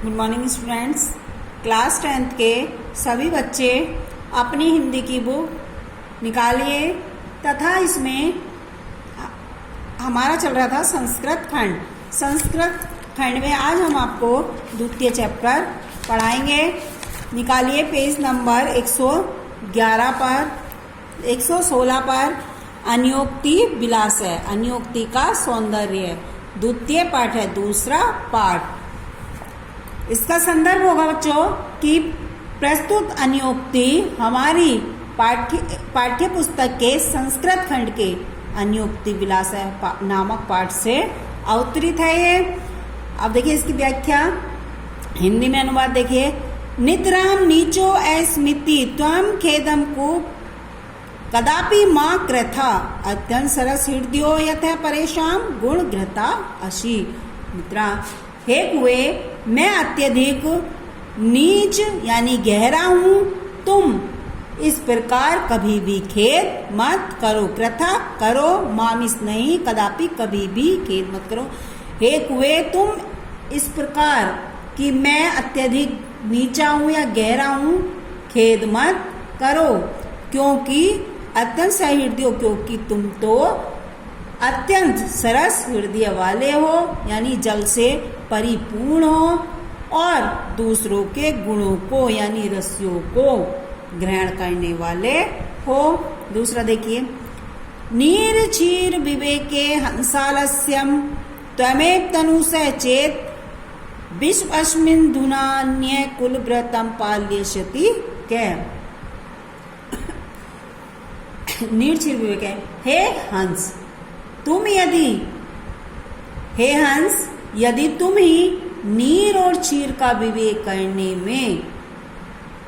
Good morning students. Class 10th के सभी बच्चे अपनी हिंदी की बुक निकालिए तथा इसमें हमारा चल रहा था संस्कृत खंड। संस्कृत खंड में आज हम आपको द्वितीय चैप्टर पढ़ाएंगे। निकालिए पेज नंबर 111 पर 116 पर अन्योक्ति विलास है, अन्योक्ति का सौंदर्य द्वितीय पाठ है, दूसरा पाठ। इसका संदर्भ होगा बच्चों कि प्रस्तुत अन्योक्ति हमारी पाठ्य पुस्तक के संस्कृत खंड के अन्योक्ति विलास नामक पाठ से अवतरित है ये। अब देखिए इसकी व्याख्या हिंदी में अनुवाद देखिए। नितराम नीचो अस्मिति त्वं खेदम को कदापि मां कृथा अत्यंत सरस हृदयो यथा परेशान गुण घृता अशी। मित्रा हे कुए, मैं अत्यधिक नीच यानी गहरा हूं, तुम इस प्रकार कभी भी खेद मत करो। कृथा करो, मामिस नहीं, कदापि कभी भी खेद मत करो। हे कुए, तुम इस प्रकार कि मैं अत्यधिक नीचा हूं या गहरा हूं, खेद मत करो। क्योंकि अत्यंत सहृदय, क्योंकि तुम तो अत्यंत सरस हृदय वाले हो यानी जल से परिपूर्ण हो और दूसरों के गुणों को यानी रस्यों को ग्रहण करने वाले हो। दूसरा देखिए, नीर चीर विवेके हंसालस्यम त्वमेक तनुष चेत विश्वस्मिन् धुनान्य कुलव्रतम पाल्यशति कै। नीर विवेक है, हे हंस तुम यदि तुम ही नीर और चीर का विवेक करने में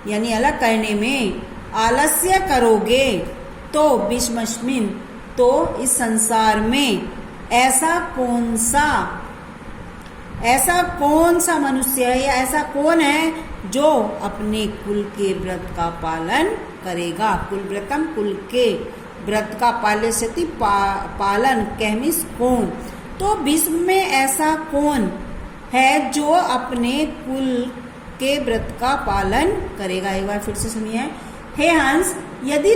यानी अलग करने में आलस्य करोगे तो विश्वस्मिन्, तो इस संसार में ऐसा कौन सा मनुष्य है या ऐसा कौन है जो अपने कुल के व्रत का पालन करेगा। कुल व्रतम, कुल के व्रत का पाल्यशति पालन कहमिस कौन, तो विश्व में ऐसा कौन है जो अपने कुल के व्रत का पालन करेगा। एक बार फिर से सुनिए। हे हंस, यदि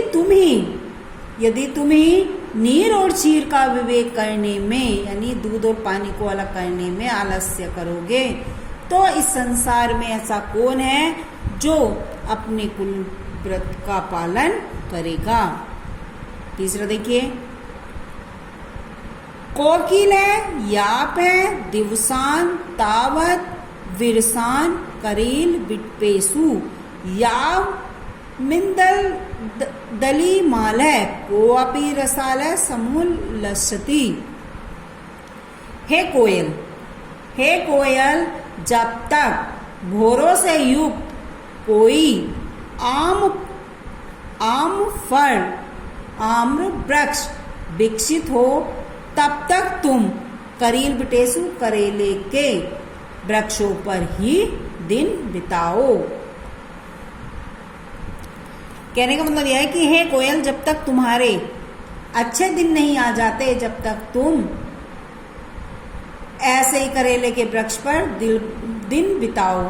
तुम ही नीर और चीर का विवेक करने में यानी दूध और पानी को अलग करने में आलस्य करोगे तो इस संसार में ऐसा कौन है जो अपने कुल व्रत का पालन करेगा। तीसरा देखिए, कोकिल है, याप है, दिवसान तावत विरसान करील विटपेसु याव मिंदल दली माल है को अपी रसाल समूल लसती। हे कोयल, जब तक भोरों से युक्त कोई आम फल आम्र वृक्ष विकसित हो तब तक तुम करील बिटेसु करेले के वृक्षों पर ही दिन बिताओ। कहने का मतलब यह है कि हे कोयल, जब तक तुम्हारे अच्छे दिन नहीं आ जाते, जब तक तुम ऐसे ही करेले के वृक्ष पर दिन बिताओ।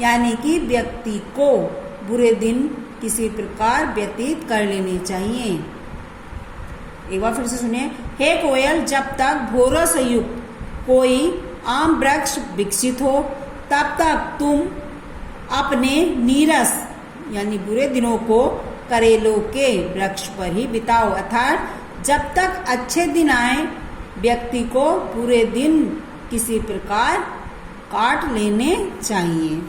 यानी कि व्यक्ति को बुरे दिन किसी प्रकार व्यतीत कर लेने चाहिए। एक बार फिर से सुनिए। हे कोयल, जब तक भोरों से युक्त कोई आम वृक्ष विकसित हो तब तक तुम अपने नीरस यानी बुरे दिनों को करेलों के वृक्ष पर ही बिताओ। अर्थात जब तक अच्छे दिन आए व्यक्ति को बुरे दिन किसी प्रकार काट लेने चाहिए।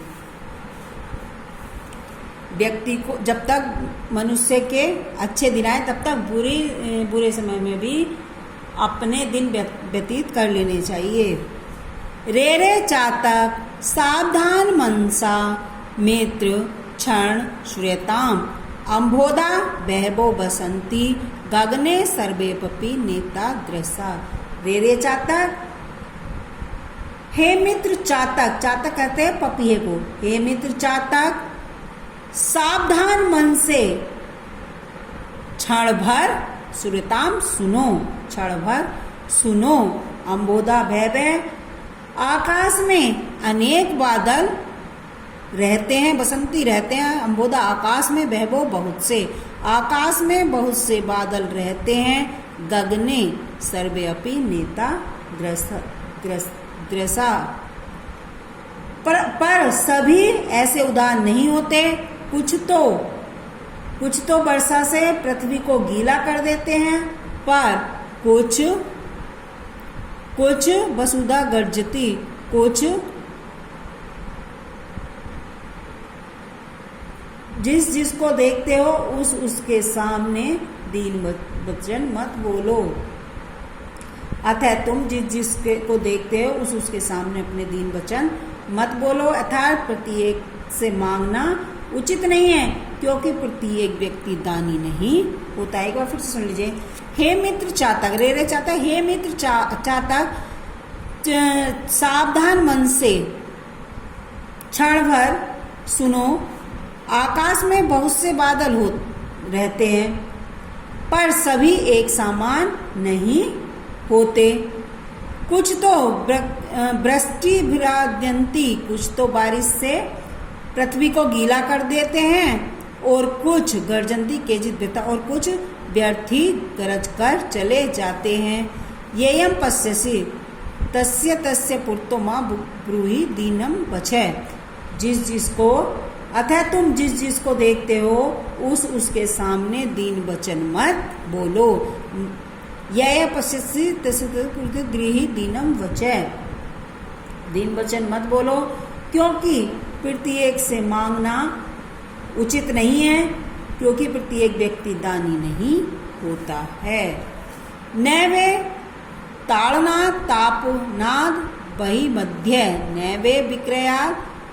व्यक्ति को जब तक मनुष्य के अच्छे दिन आए तब तक बुरे समय में भी अपने दिन व्यतीत कर लेने चाहिए। रे चातक सावधान मनसा मित्र क्षण श्रेताम अम्भोदा बहबो बसंती गगने सर्वे पपी नेता द्रसा। रे चातक, हे मित्र चातक, चातक कहते हैं पपीहे को। हे मित्र चातक, सावधान मन से क्षण भर सुरताम सुनो, क्षण भर सुनो। अम्बोदा भय आकाश में अनेक बादल रहते हैं, बसंती रहते हैं। अंबोधा आकाश में बहबो बहुत से, आकाश में बहुत से बादल रहते हैं। गगने सर्वे अपि नेता ग्रसा, पर सभी ऐसे उदार नहीं होते। कुछ तो वर्षा से पृथ्वी को गीला कर देते हैं, पर कुछ वसुधा गर्जती, कुछ जिसको देखते हो उसके सामने दीन वचन मत बोलो। अतः तुम जिसके को देखते हो उसके सामने अपने दीन वचन मत बोलो। अर्थात प्रत्येक से मांगना उचित नहीं है, क्योंकि प्रत्येक व्यक्ति दानी नहीं होता है। एक बार फिर से सुन लीजिए। हे मित्र चातक, रे चातक, हे मित्र चातक, सावधान मन से क्षण भर सुनो। आकाश में बहुत से बादल रहते हैं, पर सभी एक समान नहीं होते। कुछ तो वृष्टि भ्राद्यंती, कुछ तो बारिश से पृथ्वी को गीला कर देते हैं, और कुछ गर्जंती केचित व्यथा, और कुछ व्यर्थी गरज कर चले जाते हैं। येयम पश्यसि तस्य तस्य पुरतो मां ब्रूहि दीनम वचः। जिसको अतः तुम जिसको देखते हो उसके सामने दीन वचन मत बोलो। यह पश्यसि तस्य तस्य ब्रूहि दीनम वचः, दीन वचन मत बोलो, क्योंकि प्रत्येक से मांगना उचित नहीं है, क्योंकि प्रत्येक व्यक्ति दानी नहीं होता है। नैवे ताड़नाद तापनाद वही मध्य, नैवे विक्रया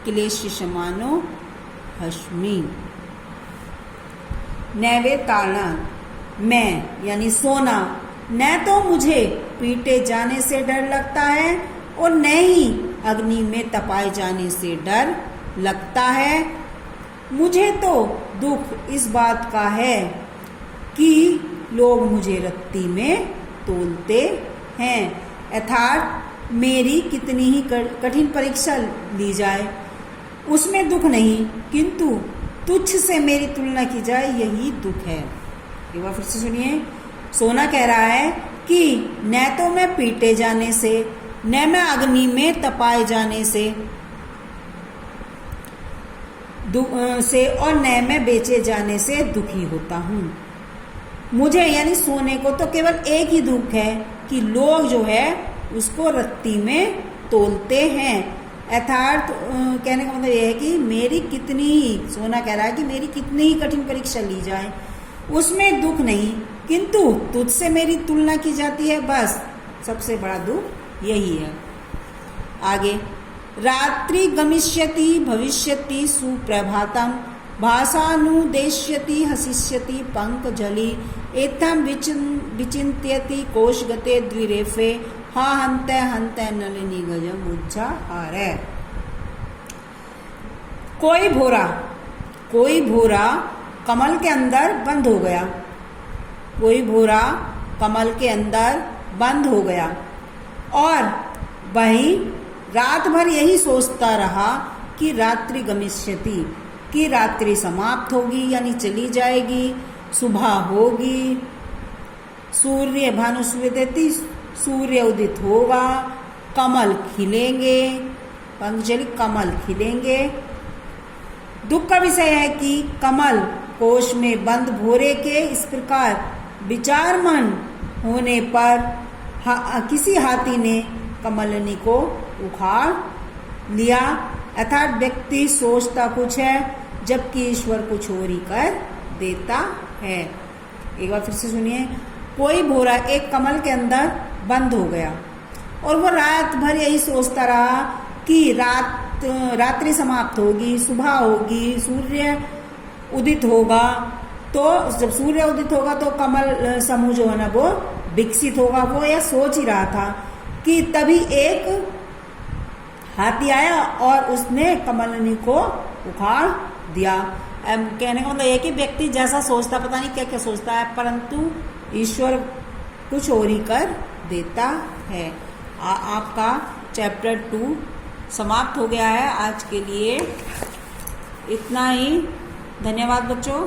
क्लेश समानो हस्मि। नैवे ताड़नाद, मैं यानी सोना, न तो मुझे पीटे जाने से डर लगता है और न ही अग्नि में तपाए जाने से डर लगता है। मुझे तो दुख इस बात का है कि लोग मुझे रत्ती में तोलते हैं। अर्थात मेरी कितनी ही कठिन परीक्षा ली जाए उसमें दुख नहीं, किंतु तुच्छ से मेरी तुलना की जाए यही दुख है। एक बार फिर से सुनिए। सोना कह रहा है कि न तो मैं पीटे जाने से, न मैं अग्नि में तपाए जाने से और न मैं बेचे जाने से दुखी होता हूँ। मुझे यानी सोने को तो केवल एक ही दुख है कि लोग जो है उसको रत्ती में तोलते हैं। अर्थात कहने का मतलब यह है कि मेरी कितनी ही, सोना कह रहा है कि मेरी कितनी ही कठिन परीक्षा ली जाए उसमें दुख नहीं, किंतु तुझसे मेरी तुलना की जाती है, बस सबसे बड़ा दुख यही है। आगे, रात्रि गमिष्यति भविष्यति सुप्रभातम भाषानुदेश्यति हसिष्यति पंकजलि एथम विचिन्त्यति कोशगते द्विरेफे हा हन्ते हन्ते नलिनी गजम उच्चाहारे। कोई भोरा कमल के अंदर बंद हो गया, कोई भोरा कमल के अंदर बंद हो गया और वही रात भर यही सोचता रहा कि रात्रि गमिष्यति, कि रात्रि समाप्त होगी यानी चली जाएगी, सुबह होगी, सूर्य भानुस्वेति, सूर्य उदित होगा, कमल खिलेंगे, पंकजलि कमल खिलेंगे। दुख का विषय है कि कमल कोश में बंद भोरे के इस प्रकार विचारमन होने पर किसी हाथी ने कमलनी को उखाड़ लिया। अर्थात व्यक्ति सोचता कुछ है जबकि ईश्वर कुछ और ही कर देता है। एक बार फिर से सुनिए। कोई भोरा एक कमल के अंदर बंद हो गया और वो रात भर यही सोचता रहा कि रात्रि समाप्त होगी, सुबह होगी, सूर्य उदित होगा। तो जब सूर्य उदित होगा तो कमल समूह जो है ना वो विकसित होगा। वो यह सोच ही रहा था कि तभी एक हाथी आया और उसने कमलनी को उखाड़ दिया। कहने का मतलब यह कि व्यक्ति जैसा सोचता, पता नहीं क्या क्या सोचता है, परंतु ईश्वर कुछ और ही कर देता है। आपका चैप्टर 2 समाप्त हो गया है। आज के लिए इतना ही। धन्यवाद बच्चों।